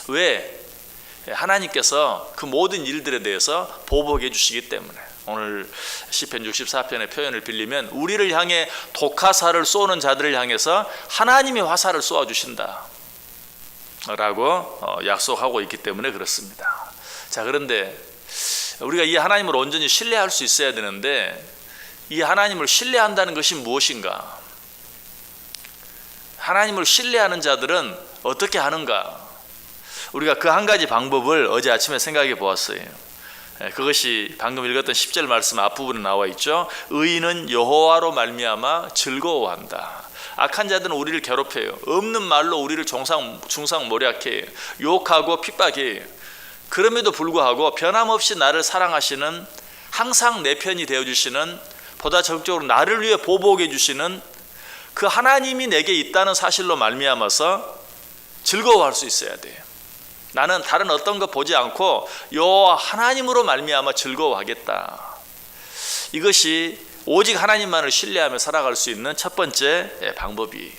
왜? 하나님께서 그 모든 일들에 대해서 보복해 주시기 때문에. 오늘 시편 64편의 표현을 빌리면 우리를 향해 독화살을 쏘는 자들을 향해서 하나님이 화살을 쏘아 주신다 라고 약속하고 있기 때문에 그렇습니다. 자, 그런데 우리가 이 하나님을 온전히 신뢰할 수 있어야 되는데, 이 하나님을 신뢰한다는 것이 무엇인가? 하나님을 신뢰하는 자들은 어떻게 하는가? 우리가 그 한 가지 방법을 어제 아침에 생각해 보았어요. 그것이 방금 읽었던 10절 말씀 앞부분에 나와 있죠. 의인은 여호와로 말미암아 즐거워한다. 악한 자들은 우리를 괴롭혀요. 없는 말로 우리를 중상모략해요. 욕하고 핍박해요. 그럼에도 불구하고 변함없이 나를 사랑하시는, 항상 내 편이 되어주시는, 보다 적극적으로 나를 위해 보복해 주시는 그 하나님이 내게 있다는 사실로 말미암아서 즐거워할 수 있어야 돼요. 나는 다른 어떤 것 보지 않고 요 하나님으로 말미암아 즐거워하겠다. 이것이 오직 하나님만을 신뢰하며 살아갈 수 있는 첫 번째 방법이.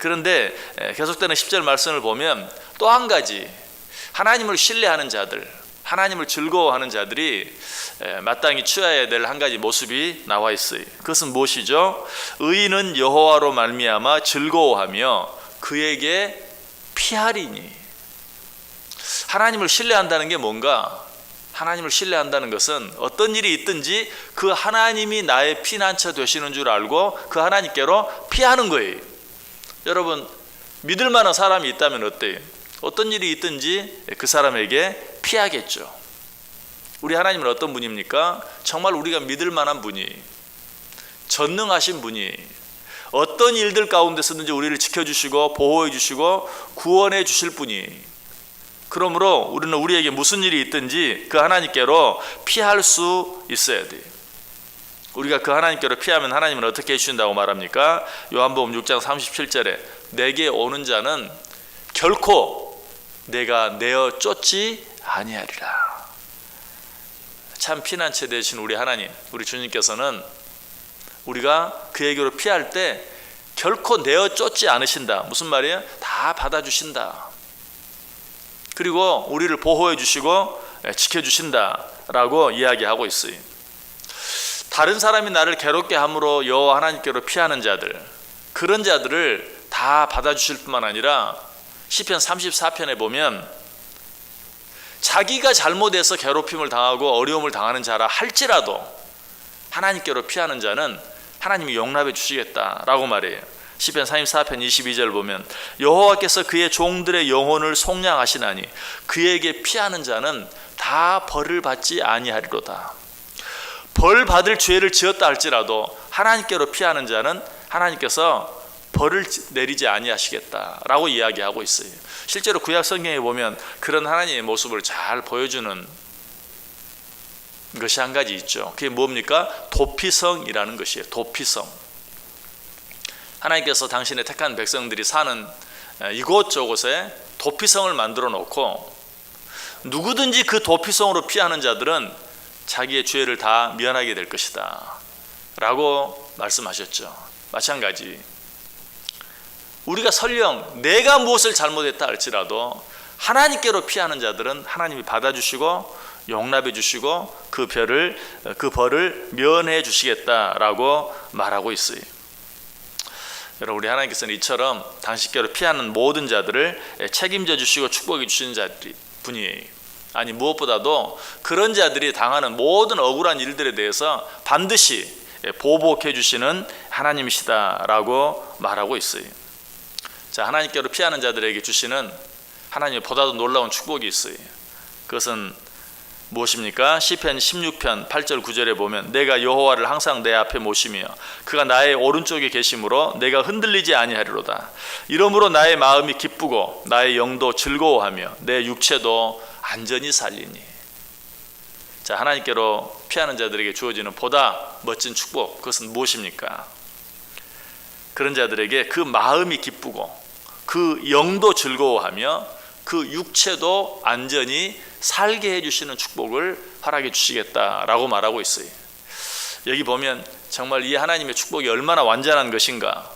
그런데 계속되는 10절 말씀을 보면 또 한 가지, 하나님을 신뢰하는 자들, 하나님을 즐거워하는 자들이 마땅히 취해야 될 한 가지 모습이 나와 있어요. 그것은 무엇이죠? 의인은 여호와로 말미암아 즐거워하며 그에게 피하리니. 하나님을 신뢰한다는 게 뭔가? 하나님을 신뢰한다는 것은 어떤 일이 있든지 그 하나님이 나의 피난처 되시는 줄 알고 그 하나님께로 피하는 거예요. 여러분, 믿을 만한 사람이 있다면 어때요? 어떤 일이 있든지 그 사람에게 피하겠죠. 우리 하나님은 어떤 분입니까? 정말 우리가 믿을 만한 분이, 전능하신 분이, 어떤 일들 가운데서든지 우리를 지켜주시고 보호해 주시고 구원해 주실 분이. 그러므로 우리는 우리에게 무슨 일이 있든지 그 하나님께로 피할 수 있어야 돼요. 우리가 그 하나님께로 피하면 하나님은 어떻게 해주신다고 말합니까? 요한복음 6장 37절에 내게 오는 자는 결코 내가 내어 쫓지 아니하리라. 참 피난처 되신 우리 하나님, 우리 주님께서는 우리가 그에게로 피할 때 결코 내어 쫓지 않으신다. 무슨 말이에요? 다 받아주신다. 그리고 우리를 보호해 주시고 지켜주신다라고 이야기하고 있어요. 다른 사람이 나를 괴롭게 함으로 여호와 하나님께로 피하는 자들, 그런 자들을 다 받아주실 뿐만 아니라 시편 34편에 보면 자기가 잘못해서 괴롭힘을 당하고 어려움을 당하는 자라 할지라도 하나님께로 피하는 자는 하나님이 용납해 주시겠다라고 말해요. 시편 34편 22절 보면 여호와께서 그의 종들의 영혼을 속량하시나니 그에게 피하는 자는 다 벌을 받지 아니하리로다. 벌 받을 죄를 지었다 할지라도 하나님께로 피하는 자는 하나님께서 벌을 내리지 아니하시겠다라고 이야기하고 있어요. 실제로 구약 성경에 보면 그런 하나님의 모습을 잘 보여주는 것이 한 가지 있죠. 그게 뭡니까? 도피성이라는 것이에요. 도피성. 하나님께서 당신의 택한 백성들이 사는 이곳저곳에 도피성을 만들어 놓고 누구든지 그 도피성으로 피하는 자들은 자기의 죄를 다 면하게 될 것이다 라고 말씀하셨죠. 마찬가지 우리가 설령 내가 무엇을 잘못했다 할지라도 하나님께로 피하는 자들은 하나님이 받아주시고 용납해 주시고 그 벌을 면해 주시겠다라고 말하고 있어요. 여러분, 우리 하나님께서는 이처럼 당신께로 피하는 모든 자들을 책임져 주시고 축복해 주시는 분이에요. 아니, 무엇보다도 그런 자들이 당하는 모든 억울한 일들에 대해서 반드시 보복해 주시는 하나님이시다라고 말하고 있어요. 자, 하나님께로 피하는 자들에게 주시는 하나님의 보다도 놀라운 축복이 있어요. 그것은 무엇입니까? 시편 16편 8절 9절에 보면 내가 여호와를 항상 내 앞에 모시며 그가 나의 오른쪽에 계심으로 내가 흔들리지 아니하리로다. 이러므로 나의 마음이 기쁘고 나의 영도 즐거워하며 내 육체도 안전히 살리니. 자, 하나님께로 피하는 자들에게 주어지는 보다 멋진 축복, 그것은 무엇입니까? 그런 자들에게 그 마음이 기쁘고 그 영도 즐거워하며 그 육체도 안전히 살게 해주시는 축복을 허락해 주시겠다라고 말하고 있어요. 여기 보면 정말 이 하나님의 축복이 얼마나 완전한 것인가.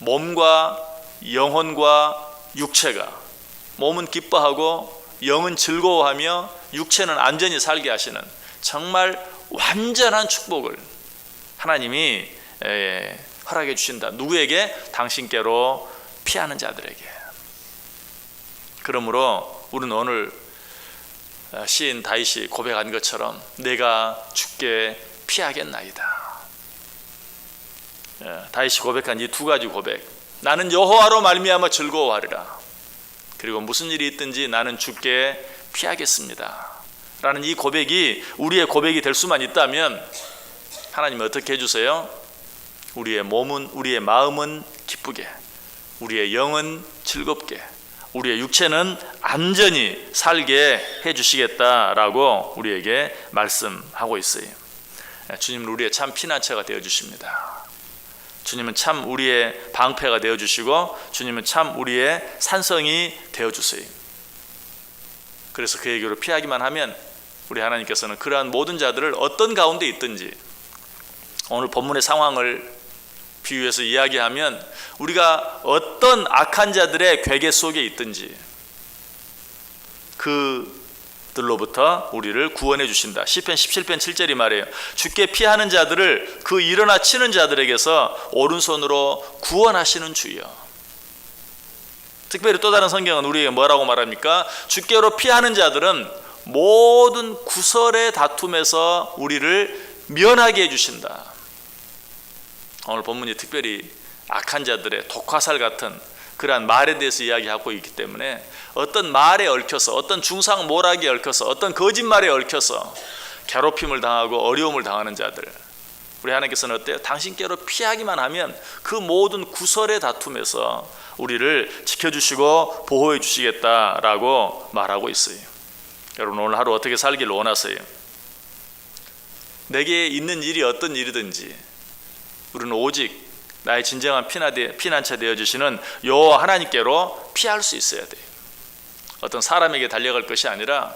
몸과 영혼과 육체가 몸은 기뻐하고 영은 즐거워하며 육체는 안전히 살게 하시는 정말 완전한 축복을 하나님이 허락해 주신다. 누구에게? 당신께로 피하는 자들에게. 그러므로 우리는 오늘 시인 다윗이 고백한 것처럼 내가 주께 피하겠나이다. 다윗이 고백한 이 두 가지 고백, 나는 여호와로 말미암아 즐거워하리라, 그리고 무슨 일이 있든지 나는 주께 피하겠습니다 라는 이 고백이 우리의 고백이 될 수만 있다면 하나님은 어떻게 해주세요? 우리의 몸은, 우리의 마음은 기쁘게, 우리의 영은 즐겁게, 우리의 육체는 안전히 살게 해주시겠다라고 우리에게 말씀하고 있어요. 주님은 우리의 참 피난처가 되어주십니다. 주님은 참 우리의 방패가 되어주시고 주님은 참 우리의 산성이 되어주세요. 그래서 그에게로 피하기만 하면 우리 하나님께서는 그러한 모든 자들을 어떤 가운데 있든지, 오늘 본문의 상황을 비유해서 이야기하면 우리가 어떤 악한 자들의 괴계 속에 있든지 그들로부터 우리를 구원해 주신다. 시편 17편 7절이 말해요. 주께 피하는 자들을 그 일어나 치는 자들에게서 오른손으로 구원하시는 주여. 특별히 또 다른 성경은 우리에게 뭐라고 말합니까? 주께로 피하는 자들은 모든 구설의 다툼에서 우리를 면하게 해주신다. 오늘 본문이 특별히 악한 자들의 독화살 같은 그러한 말에 대해서 이야기하고 있기 때문에 어떤 말에 얽혀서, 어떤 중상모략에 얽혀서, 어떤 거짓말에 얽혀서 괴롭힘을 당하고 어려움을 당하는 자들, 우리 하나님께서는 어때요? 당신께로 피하기만 하면 그 모든 구설의 다툼에서 우리를 지켜주시고 보호해 주시겠다라고 말하고 있어요. 여러분, 오늘 하루 어떻게 살기를 원하세요? 내게 있는 일이 어떤 일이든지 우리는 오직 나의 진정한 피난처 되어주시는 여호와 하나님께로 피할 수 있어야 돼요. 어떤 사람에게 달려갈 것이 아니라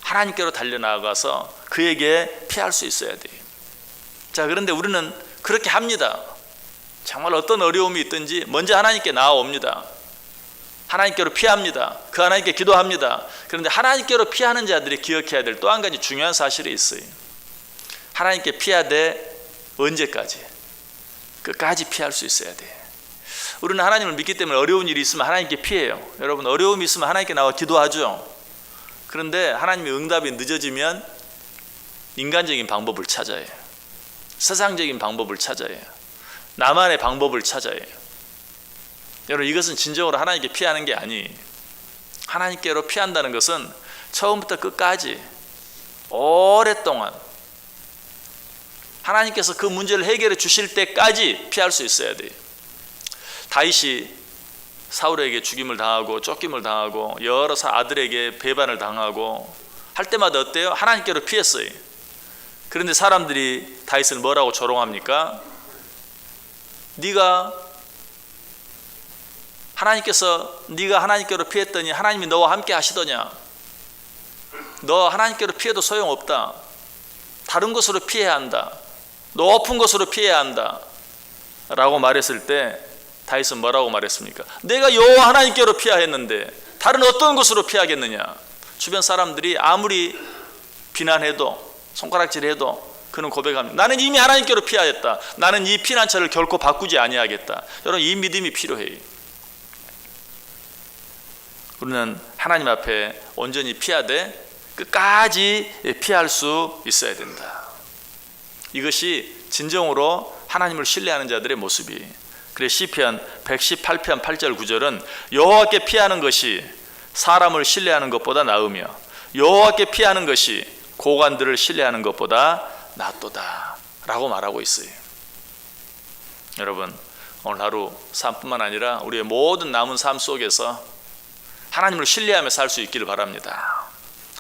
하나님께로 달려나가서 그에게 피할 수 있어야 돼요. 자, 그런데 우리는 그렇게 합니다. 정말 어떤 어려움이 있든지 먼저 하나님께 나아옵니다. 하나님께로 피합니다. 그 하나님께 기도합니다. 그런데 하나님께로 피하는 자들이 기억해야 될 또 한 가지 중요한 사실이 있어요. 하나님께 피하되 언제까지? 끝까지 피할 수 있어야 돼. 우리는 하나님을 믿기 때문에 어려운 일이 있으면 하나님께 피해요. 여러분, 어려움이 있으면 하나님께 나와 기도하죠. 그런데 하나님의 응답이 늦어지면 인간적인 방법을 찾아요. 세상적인 방법을 찾아요. 나만의 방법을 찾아요. 여러분, 이것은 진정으로 하나님께 피하는 게 아니. 하나님께로 피한다는 것은 처음부터 끝까지 오랫동안 하나님께서 그 문제를 해결해 주실 때까지 피할 수 있어야 돼요. 다윗이 사울에게 죽임을 당하고 쫓김을 당하고 여러 아들에게 배반을 당하고 할 때마다 어때요? 하나님께로 피했어요. 그런데 사람들이 다윗을 뭐라고 조롱합니까? 네가 하나님께로 피했더니 하나님이 너와 함께 하시더냐? 너 하나님께로 피해도 소용없다. 다른 곳으로 피해야 한다. 높은 곳으로 피해야 한다 라고 말했을 때 다윗은 뭐라고 말했습니까? 내가 여호와 하나님께로 피해야 했는데 다른 어떤 곳으로 피하겠느냐? 주변 사람들이 아무리 비난해도 손가락질해도 그는 고백합니다. 나는 이미 하나님께로 피하였다. 나는 이 피난처를 결코 바꾸지 아니하겠다. 여러분, 이 믿음이 필요해요. 우리는 하나님 앞에 온전히 피하되 끝까지 피할 수 있어야 된다. 이것이 진정으로 하나님을 신뢰하는 자들의 모습이. 그래서 시편 118편 8절 9절은 여호와께 피하는 것이 사람을 신뢰하는 것보다 나으며 여호와께 피하는 것이 고관들을 신뢰하는 것보다 낫도다 라고 말하고 있어요. 여러분, 오늘 하루 삶뿐만 아니라 우리의 모든 남은 삶 속에서 하나님을 신뢰하며 살 수 있기를 바랍니다.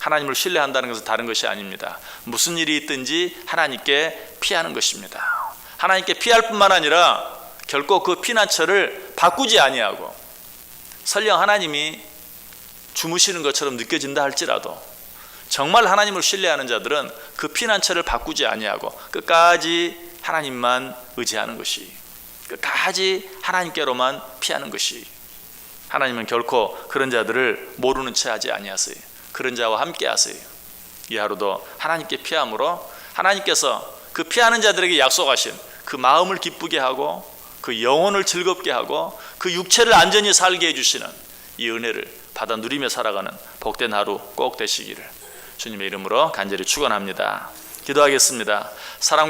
하나님을 신뢰한다는 것은 다른 것이 아닙니다. 무슨 일이 있든지 하나님께 피하는 것입니다. 하나님께 피할 뿐만 아니라 결코 그 피난처를 바꾸지 아니하고, 설령 하나님이 주무시는 것처럼 느껴진다 할지라도 정말 하나님을 신뢰하는 자들은 그 피난처를 바꾸지 아니하고 끝까지 하나님만 의지하는 것이, 끝까지 하나님께로만 피하는 것이 하나님은 결코 그런 자들을 모르는 채 하지 아니하세요. 그런 자와 함께 하세요. 이 하루도 하나님께 피함으로 하나님께서 그 피하는 자들에게 약속하신 그 마음을 기쁘게 하고 그 영혼을 즐겁게 하고 그 육체를 안전히 살게 해주시는 이 은혜를 받아 누리며 살아가는 복된 하루 꼭 되시기를 주님의 이름으로 간절히 축원합니다. 기도하겠습니다. 사랑